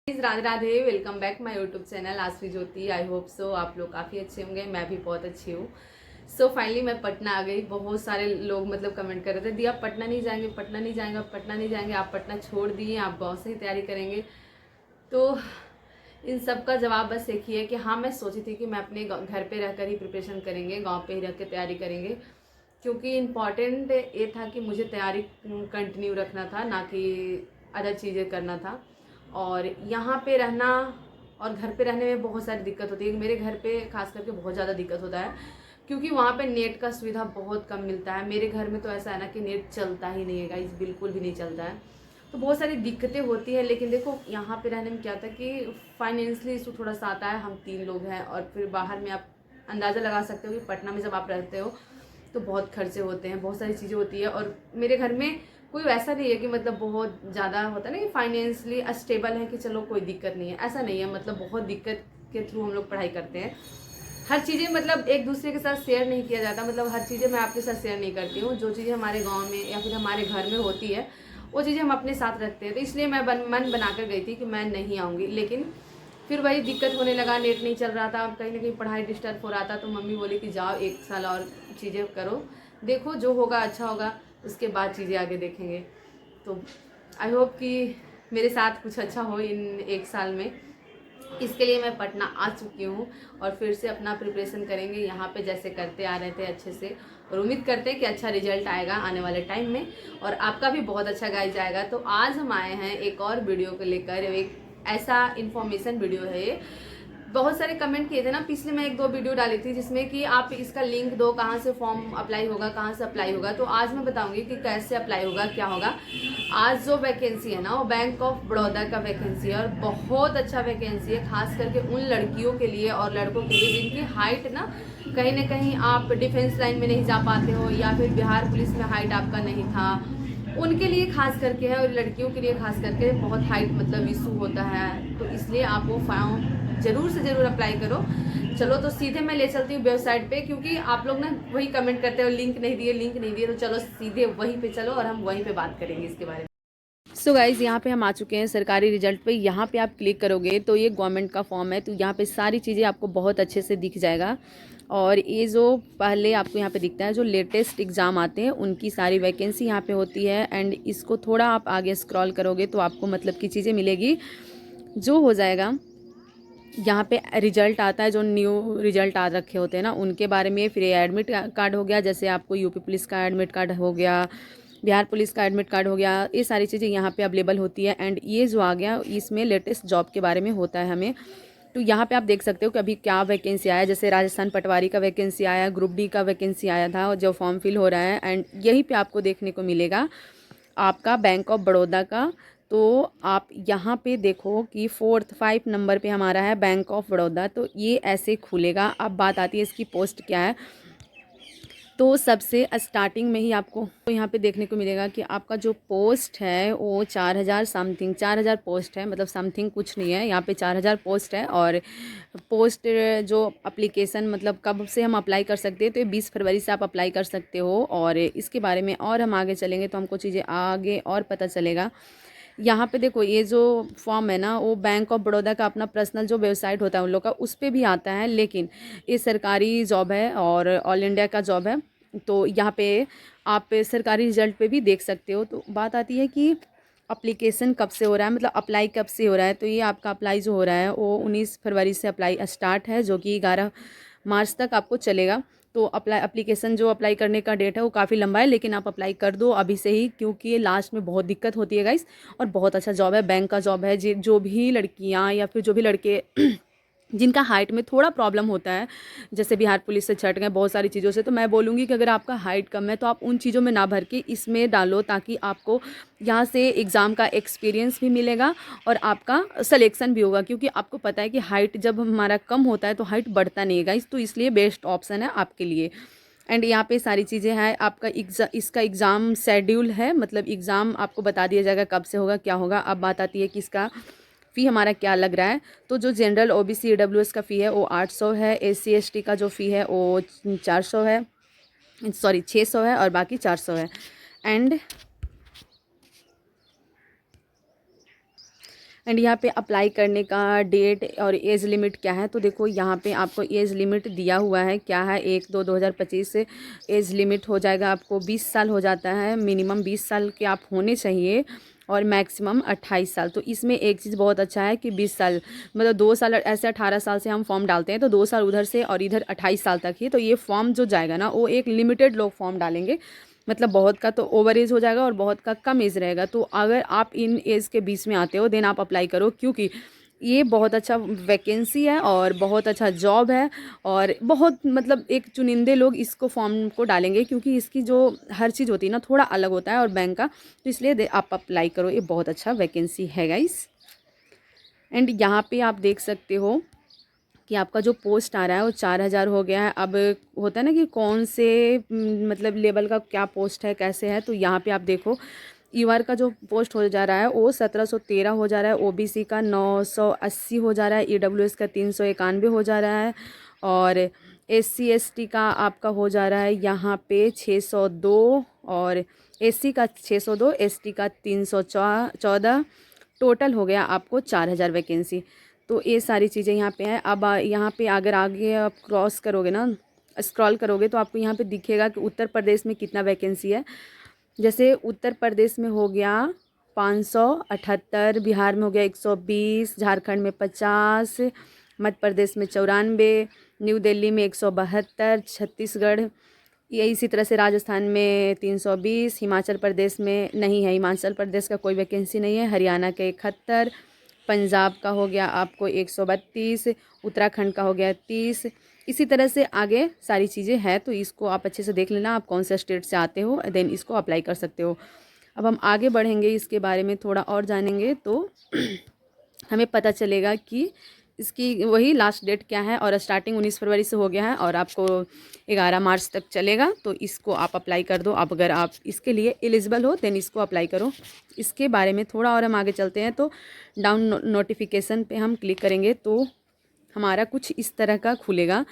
Radhe Radhe, welcome back my YouTube channel आसवी Jyoti. I hope so आप लोग काफ़ी अच्छे होंगे, मैं भी बहुत अच्छी हूँ। सो फाइनली मैं पटना आ गई। बहुत सारे लोग मतलब कमेंट कर रहे थे, दी आप पटना नहीं जाएंगे, पटना नहीं जाएंगे, आप पटना नहीं जाएंगे, आप पटना छोड़ दिए, आप गाँव से ही तैयारी करेंगे। तो इन सब का जवाब बस एक ही है कि हाँ, मैं सोची थी कि मैं अपने घर पे रहकर ही प्रिपरेशन करेंगे, गाँव पे ही रह के तैयारी करेंगे, क्योंकि इम्पॉर्टेंट ये था कि मुझे तैयारी कंटिन्यू रखना था, ना कि अदर चीज़ें करना था। और यहाँ पे रहना और घर पे रहने में बहुत सारी दिक्कत होती है। मेरे घर पे खास करके बहुत ज़्यादा दिक्कत होता है, क्योंकि वहाँ पे नेट का सुविधा बहुत कम मिलता है। मेरे घर में तो ऐसा है ना कि नेट चलता ही नहीं है गाइस, बिल्कुल भी नहीं चलता है। तो बहुत सारी दिक्कतें होती हैं, लेकिन देखो यहाँ पे रहने में क्या था कि फाइनेंशियली इशू थोड़ा सा आता है। हम 3 लोग हैं, और फिर बाहर में आप अंदाज़ा लगा सकते हो कि पटना में जब आप रहते हो तो बहुत खर्चे होते हैं, बहुत सारी चीज़ें होती है। और मेरे घर में कोई वैसा नहीं है कि मतलब बहुत ज़्यादा होता है ना कि फाइनेंशियली अस्टेबल है कि चलो कोई दिक्कत नहीं है, ऐसा नहीं है। मतलब बहुत दिक्कत के थ्रू हम लोग पढ़ाई करते हैं। हर चीज़ें मतलब एक दूसरे के साथ शेयर नहीं किया जाता। मतलब हर चीज़ें मैं आपके साथ शेयर नहीं करती हूँ। जो चीज़ें हमारे गाँव में या फिर हमारे घर में होती है वो चीज़ें हम अपने साथ रखते हैं। तो इसलिए मैं मन बना कर गई थी कि मैं नहीं आऊँगी, लेकिन फिर वही दिक्कत होने लगा, नेट नहीं चल रहा था, कहीं ना कहीं पढ़ाई डिस्टर्ब हो रहा था। तो मम्मी बोली कि जाओ 1 साल और चीज़ें करो, देखो जो होगा अच्छा होगा, उसके बाद चीज़ें आगे देखेंगे। तो आई होप कि मेरे साथ कुछ अच्छा हो इन 1 साल में। इसके लिए मैं पटना आ चुकी हूँ और फिर से अपना प्रिपरेशन करेंगे यहाँ पे जैसे करते आ रहे थे अच्छे से। और उम्मीद करते हैं कि अच्छा रिजल्ट आएगा आने वाले टाइम में, और आपका भी बहुत अच्छा गाइज आएगा। तो आज हम आए हैं एक और वीडियो को लेकर। एक ऐसा इन्फॉर्मेशन वीडियो है ये। बहुत सारे कमेंट किए थे ना, पिछले मैं 1-2 वीडियो डाली थी जिसमें कि आप इसका लिंक दो, कहाँ से फॉर्म अप्लाई होगा, कहाँ से अप्लाई होगा। तो आज मैं बताऊंगी कि कैसे अप्लाई होगा, क्या होगा। आज जो वैकेंसी है ना वो बैंक ऑफ बड़ौदा का वैकेंसी है, और बहुत अच्छा वैकेंसी है, खास करके उन लड़कियों के लिए और लड़कों के लिए जिनकी हाइट ना कहीं आप डिफेंस लाइन में नहीं जा पाते हो, या फिर बिहार पुलिस में हाइट आपका नहीं था, उनके लिए खास करके है। और लड़कियों के लिए खास करके बहुत हाइट मतलब इशू होता है। तो इसलिए आप वो फॉर्म जरूर से जरूर अप्लाई करो। चलो तो सीधे मैं ले चलती हूँ वेबसाइट पे, क्योंकि आप लोग ना वही कमेंट करते हो लिंक नहीं दिए, लिंक नहीं दिए। तो चलो सीधे वहीं पे चलो और हम वहीं पे बात करेंगे इसके बारे में। सो गाइज़, यहाँ पे हम आ चुके हैं सरकारी रिजल्ट पे। यहाँ पे आप क्लिक करोगे तो ये गवर्नमेंट का फॉर्म है। तो यहाँ पे सारी चीज़ें आपको बहुत अच्छे से दिख जाएगा। और ये जो पहले आपको यहाँ पे दिखता है, जो लेटेस्ट एग्ज़ाम आते हैं उनकी सारी वैकेंसी यहाँ पे होती है। एंड इसको थोड़ा आप आगे स्क्रॉल करोगे तो आपको मतलब की चीज़ें मिलेगी। जो हो जाएगा यहाँ पे रिजल्ट आता है, जो न्यू रिजल्ट आ रखे होते हैं ना उनके बारे में। फिर एडमिट कार्ड हो गया, जैसे आपको यूपी पुलिस का एडमिट कार्ड हो गया, बिहार पुलिस का एडमिट कार्ड हो गया, ये सारी चीज़ें यहाँ पे अवेलेबल होती है। एंड ये जो आ गया इसमें लेटेस्ट जॉब के बारे में होता है हमें। तो यहाँ पे आप देख सकते हो कि अभी क्या वैकेंसी आया। जैसे राजस्थान पटवारी का वैकेंसी आया, ग्रुप डी का वैकेंसी आया था जो फॉर्म फिल हो रहा है। एंड यहीं पे आपको देखने को मिलेगा आपका बैंक ऑफ बड़ौदा का। तो आप यहाँ पे देखो कि 4-5 नंबर पे हमारा है बैंक ऑफ बड़ौदा। तो ये ऐसे खुलेगा। अब बात आती है इसकी पोस्ट क्या है। तो सबसे स्टार्टिंग में ही आपको तो यहाँ पे देखने को मिलेगा कि आपका जो पोस्ट है वो 4000 समथिंग 4000 पोस्ट है। मतलब समथिंग कुछ नहीं है, यहाँ पे 4000 पोस्ट है। और पोस्ट जो अप्लीकेशन मतलब कब से हम अप्लाई कर सकते हैं, तो ये 20 फरवरी से आप अप्लाई कर सकते हो। और इसके बारे में और हम आगे चलेंगे तो हमको चीज़ें आगे और पता चलेगा। यहाँ पे देखो ये जो फॉर्म है ना वो बैंक ऑफ बड़ौदा का अपना पर्सनल जो वेबसाइट होता है उन लोग का, उस पर भी आता है। लेकिन ये सरकारी जॉब है और ऑल इंडिया का जॉब है। तो यहाँ पे आप सरकारी रिजल्ट पे भी देख सकते हो। तो बात आती है कि अप्लीकेशन कब से हो रहा है, मतलब अप्लाई कब से हो रहा है। तो ये आपका अप्लाई जो हो रहा है वो 19 फरवरी से अप्लाई स्टार्ट है, जो कि 11 मार्च तक आपको चलेगा। तो एप्लीकेशन जो अप्लाई करने का डेट है वो काफ़ी लंबा है, लेकिन आप अप्लाई कर दो अभी से ही, क्योंकि ये लास्ट में बहुत दिक्कत होती है गाइस। और बहुत अच्छा जॉब है, बैंक का जॉब है। जो भी लड़कियां या फिर जो भी लड़के जिनका हाइट में थोड़ा प्रॉब्लम होता है, जैसे बिहार पुलिस से छट गए बहुत सारी चीज़ों से, तो मैं बोलूँगी कि अगर आपका हाइट कम है तो आप उन चीज़ों में ना भर के इसमें डालो, ताकि आपको यहाँ से एग्ज़ाम का एक्सपीरियंस भी मिलेगा और आपका सिलेक्शन भी होगा। क्योंकि आपको पता है कि हाइट जब हमारा कम होता है तो हाइट बढ़ता नहीं है गाइस। तो इसलिए बेस्ट ऑप्शन है आपके लिए। एंड यहाँ पे सारी चीज़ें हैं। आपका इसका एग्ज़ाम शेड्यूल है, मतलब एग्ज़ाम आपको बता दिया जाएगा कब से होगा, क्या होगा। अब बात आती है कि इसका फ़ी हमारा क्या लग रहा है। तो जो जनरल ओबीसी ईडब्ल्यूएस का फ़ी है वो 800 है। एससी एसटी का जो फ़ी है वो 400 है, सॉरी 600 है, और बाकी 400 है। एंड एंड यहाँ पे अप्लाई करने का डेट और एज लिमिट क्या है, तो देखो यहाँ पे आपको एज लिमिट दिया हुआ है, क्या है 1/2/2025 से एज लिमिट हो जाएगा आपको 20 साल हो जाता है, मिनिमम 20 साल के आप होने चाहिए और मैक्सिमम 28 साल। तो इसमें एक चीज़ बहुत अच्छा है कि 20 साल मतलब 2 साल ऐसे 18 साल से हम फॉर्म डालते हैं, तो 2 साल उधर से और इधर 28 साल तक ही, तो ये फॉर्म जो जाएगा ना वो एक लिमिटेड लोग फॉर्म डालेंगे, मतलब बहुत का तो ओवर एज हो जाएगा और बहुत का कम एज रहेगा। तो अगर आप इन एज के बीच में आते हो देन आप अप्लाई करो, क्योंकि ये बहुत अच्छा वैकेंसी है और बहुत अच्छा जॉब है और बहुत मतलब एक चुनिंदे लोग इसको फॉर्म को डालेंगे, क्योंकि इसकी जो हर चीज़ होती है ना थोड़ा अलग होता है और बैंक का, तो इसलिए आप अप्लाई करो, ये बहुत अच्छा वैकेंसी है गाइस। एंड यहाँ पे आप देख सकते हो कि आपका जो पोस्ट आ रहा है वो 4000 हो गया है। अब होता है ना कि कौन से मतलब लेवल का क्या पोस्ट है कैसे है, तो यहाँ पे आप देखो यूआर का जो पोस्ट हो जा रहा है वो 1713 हो जा रहा है, ओबीसी का 980 हो जा रहा है, ईडब्ल्यूएस का 391 हो जा रहा है और एससी एसटी का आपका हो जा रहा है यहाँ पे 602 और एससी का 602, एसटी का 314, टोटल हो गया आपको 4000 वैकेंसी। तो ये सारी चीज़ें यहाँ पे हैं। अब यहाँ पे अगर आगे आप क्रॉस करोगे ना, स्क्रॉल करोगे तो आपको यहाँ पे दिखेगा कि उत्तर प्रदेश में कितना वैकेंसी है। जैसे उत्तर प्रदेश में हो गया 578, बिहार में हो गया 120, झारखंड में 50, मध्य प्रदेश में 94, न्यू दिल्ली में 172, छत्तीसगढ़ ये इसी तरह से राजस्थान में 320, हिमाचल प्रदेश में नहीं है, हिमाचल प्रदेश का कोई वैकेंसी नहीं है, हरियाणा के 71, पंजाब का हो गया आपको 132, उत्तराखंड का हो गया 30, इसी तरह से आगे सारी चीज़ें हैं। तो इसको आप अच्छे से देख लेना आप कौन से स्टेट से आते हो, देन इसको अप्लाई कर सकते हो। अब हम आगे बढ़ेंगे, इसके बारे में थोड़ा और जानेंगे तो हमें पता चलेगा कि इसकी वही लास्ट डेट क्या है। और स्टार्टिंग 19 फरवरी से हो गया है और आपको 11 मार्च तक चलेगा, तो इसको आप अप्लाई कर दो। आप अगर आप इसके लिए एलिजिबल हो देन इसको अप्लाई करो। इसके बारे में थोड़ा और हम आगे चलते हैं, तो डाउन नोटिफिकेशन पे हम क्लिक करेंगे तो हमारा कुछ इस तरह का खुलेगा,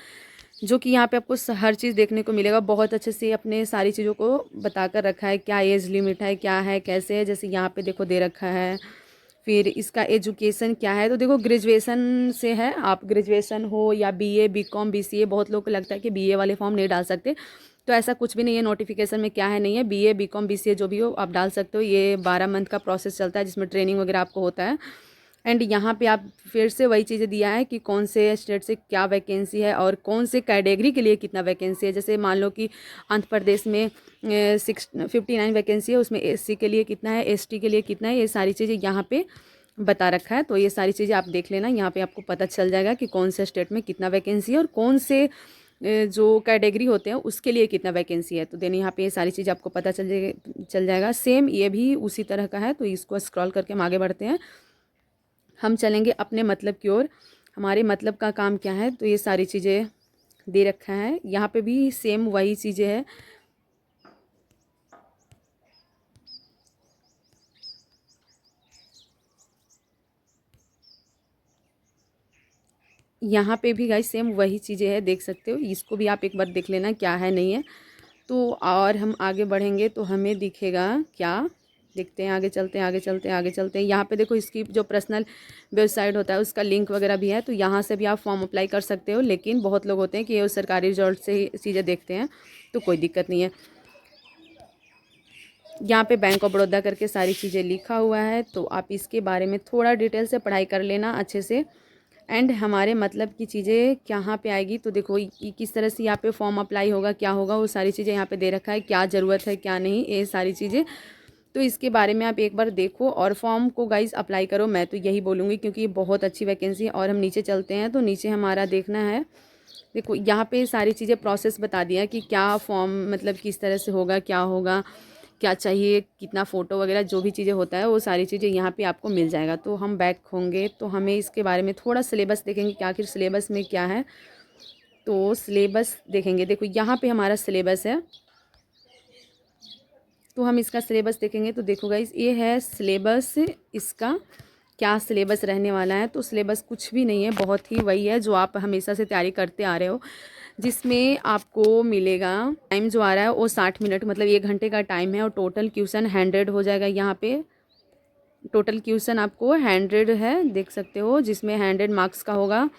जो कि यहाँ पे आपको हर चीज़ देखने को मिलेगा। बहुत अच्छे से अपने सारी चीज़ों को बता कर रखा है, क्या एज लिमिट है, क्या है, कैसे है। जैसे यहाँ पे देखो दे रखा है, फिर इसका एजुकेशन क्या है, तो देखो ग्रेजुएशन से है, आप ग्रेजुएशन हो या बीए, बीकॉम, बीसीए। बहुत लोग को लगता है कि बीए वाले फॉर्म नहीं डाल सकते, तो ऐसा कुछ भी नहीं है। नोटिफिकेशन में क्या है नहीं है, बीए, बीकॉम, बीसीए जो भी हो आप डाल सकते हो। ये 12 मंथ का प्रोसेस चलता है जिसमें ट्रेनिंग वगैरह आपको होता है। एंड यहाँ पे आप फिर से वही चीज़ें दिया है कि कौन से स्टेट से क्या वैकेंसी है और कौन से कैटेगरी के लिए कितना वैकेंसी है। जैसे मान लो कि आंध्र प्रदेश में 59 वैकेंसी है, उसमें एससी के लिए कितना है, एसटी के लिए कितना है, ये सारी चीज़ें यहाँ पे बता रखा है। तो ये सारी चीज़ें आप देख लेना, यहाँ पे आपको पता चल जाएगा कि कौन से स्टेट में कितना वैकेंसी है और कौन से जो कैटेगरी होते हैं उसके लिए कितना वैकेंसी है। तो देन यहाँ पे ये सारी चीज़ आपको पता चल जाएगा। सेम ये भी उसी तरह का है। तो इसको स्क्रॉल करके हम आगे बढ़ते हैं, हम चलेंगे अपने मतलब की ओर। हमारे मतलब का काम क्या है, तो ये सारी चीज़ें दे रखा है। यहाँ पे भी सेम वही चीज़ें है। यहाँ पे भी गाइस सेम वही चीज़ें है, देख सकते हो। इसको भी आप एक बार देख लेना क्या है नहीं है। तो और हम आगे बढ़ेंगे तो हमें दिखेगा क्या, देखते हैं, आगे चलते हैं, आगे चलते हैं, आगे चलते हैं। यहाँ पे देखो इसकी जो पर्सनल वेबसाइट होता है उसका लिंक वगैरह भी है, तो यहाँ से भी आप फॉर्म अप्लाई कर सकते हो। लेकिन बहुत लोग होते हैं कि ये सरकारी रिजल्ट से ही चीज़ें देखते हैं, तो कोई दिक्कत नहीं है। यहाँ पे बैंक ऑफ बड़ौदा करके सारी चीज़ें लिखा हुआ है, तो आप इसके बारे में थोड़ा डिटेल से पढ़ाई कर लेना अच्छे से। एंड हमारे मतलब की चीज़ें कहाँ पे आएगी, तो देखो किस तरह से यहाँ पे फॉर्म अप्लाई होगा, क्या होगा, वो सारी चीज़ें यहाँ पे दे रखा है, क्या ज़रूरत है क्या नहीं, ये सारी चीज़ें। तो इसके बारे में आप एक बार देखो और फॉर्म को गाइस अप्लाई करो, मैं तो यही बोलूँगी, क्योंकि ये बहुत अच्छी वैकेंसी है। और हम नीचे चलते हैं, तो नीचे हमारा देखना है, देखो यहाँ पे सारी चीज़ें प्रोसेस बता दिया कि क्या फॉर्म मतलब किस तरह से होगा, क्या होगा, क्या चाहिए, कितना फ़ोटो वगैरह जो भी चीज़ें होता है वो सारी चीज़ें यहाँ पे आपको मिल जाएगा। तो हम बैक होंगे तो हमें इसके बारे में थोड़ा सिलेबस देखेंगे कि आखिर सिलेबस में क्या है। तो सिलेबस देखेंगे, देखो यहाँ पे हमारा सिलेबस है, तो हम इसका सिलेबस देखेंगे। तो देखो गाइस ये है सिलेबस, इसका क्या सिलेबस रहने वाला है। तो सिलेबस कुछ भी नहीं है, बहुत ही वही है जो आप हमेशा से तैयारी करते आ रहे हो, जिसमें आपको मिलेगा टाइम जो आ रहा है वो 60 मिनट मतलब 1 घंटे का टाइम है और टोटल क्वेश्चन 100 हो जाएगा यहाँ पे। टोटल क्वेश्चन आपको 100 है, देख सकते हो, जिसमें 100 मार्क्स का होगा।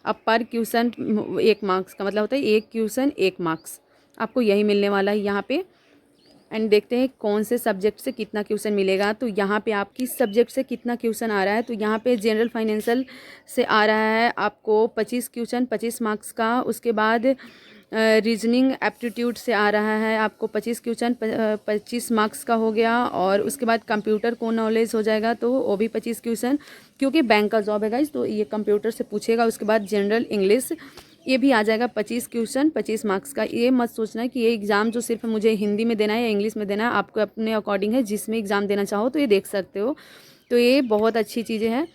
अब पर क्वेश्चन 1 मार्क्स का मतलब होता है 1 क्वेश्चन 1 मार्क्स, आपको यही मिलने वाला है यहाँ पे। एंड देखते हैं कौन से सब्जेक्ट से कितना क्वेश्चन मिलेगा। तो यहाँ पे आप किस सब्जेक्ट से कितना क्वेश्चन आ रहा है, तो यहाँ पे जनरल फाइनेंशियल से आ रहा है आपको 25 क्वेश्चन 25 मार्क्स का। उसके बाद रीजनिंग एप्टीट्यूड से आ रहा है आपको 25 क्वेश्चन 25 मार्क्स का हो गया। और उसके बाद कंप्यूटर को नॉलेज हो जाएगा, तो वो भी 25 क्वेश्चन, क्योंकि बैंक का जॉब है गाइस, तो ये कंप्यूटर से पूछेगा। उसके बाद जनरल इंग्लिश, ये भी आ जाएगा 25 क्वेश्चन 25 मार्क्स का। ये मत सोचना है कि ये एग्ज़ाम जो सिर्फ मुझे हिंदी में देना है या इंग्लिश में देना है, आपको अपने अकॉर्डिंग है, जिसमें एग्ज़ाम देना चाहो तो ये देख सकते हो। तो ये बहुत अच्छी चीज़ें हैं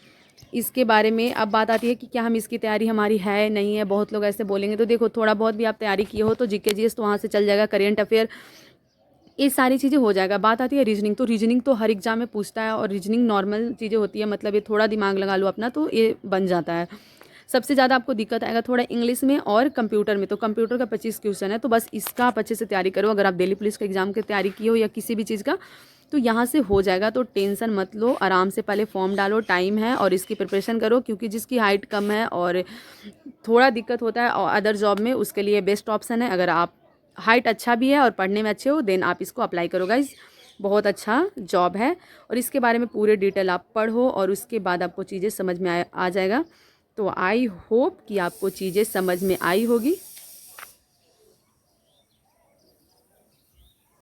इसके बारे में। अब बात आती है कि क्या हम इसकी तैयारी हमारी है नहीं है, बहुत लोग ऐसे बोलेंगे। तो देखो, थोड़ा बहुत भी आप तैयारी किए हो तो जीके जीएस तो वहाँ से चल जाएगा, करेंट अफेयर, ये सारी चीज़ें हो जाएगा। बात आती है रीजनिंग, तो रीजनिंग तो हर एग्जाम में पूछता है, और रीजनिंग नॉर्मल चीज़ें होती है, मतलब ये थोड़ा दिमाग लगा लो अपना तो ये बन जाता है। सबसे ज़्यादा आपको दिक्कत आएगा थोड़ा इंग्लिश में और कंप्यूटर में। तो कंप्यूटर का 25 क्वेश्चन है, तो बस इसका आप अच्छे से तैयारी करो। अगर आप दिल्ली पुलिस का एग्जाम की तैयारी की हो या किसी भी चीज़ का, तो यहाँ से हो जाएगा। तो टेंशन मत लो, आराम से पहले फॉर्म डालो, टाइम है, और इसकी प्रिपरेशन करो। क्योंकि जिसकी हाइट कम है और थोड़ा दिक्कत होता है और अदर जॉब में, उसके लिए बेस्ट ऑप्शन है। अगर आप हाइट अच्छा भी है और पढ़ने में अच्छे हो, देन आप इसको अप्लाई करो गाइज, बहुत अच्छा जॉब है। और इसके बारे में पूरे डिटेल आप पढ़ो, और उसके बाद आपको चीज़ें समझ में आ जाएगा। तो आई होप कि आपको चीज़ें समझ में आई होगी।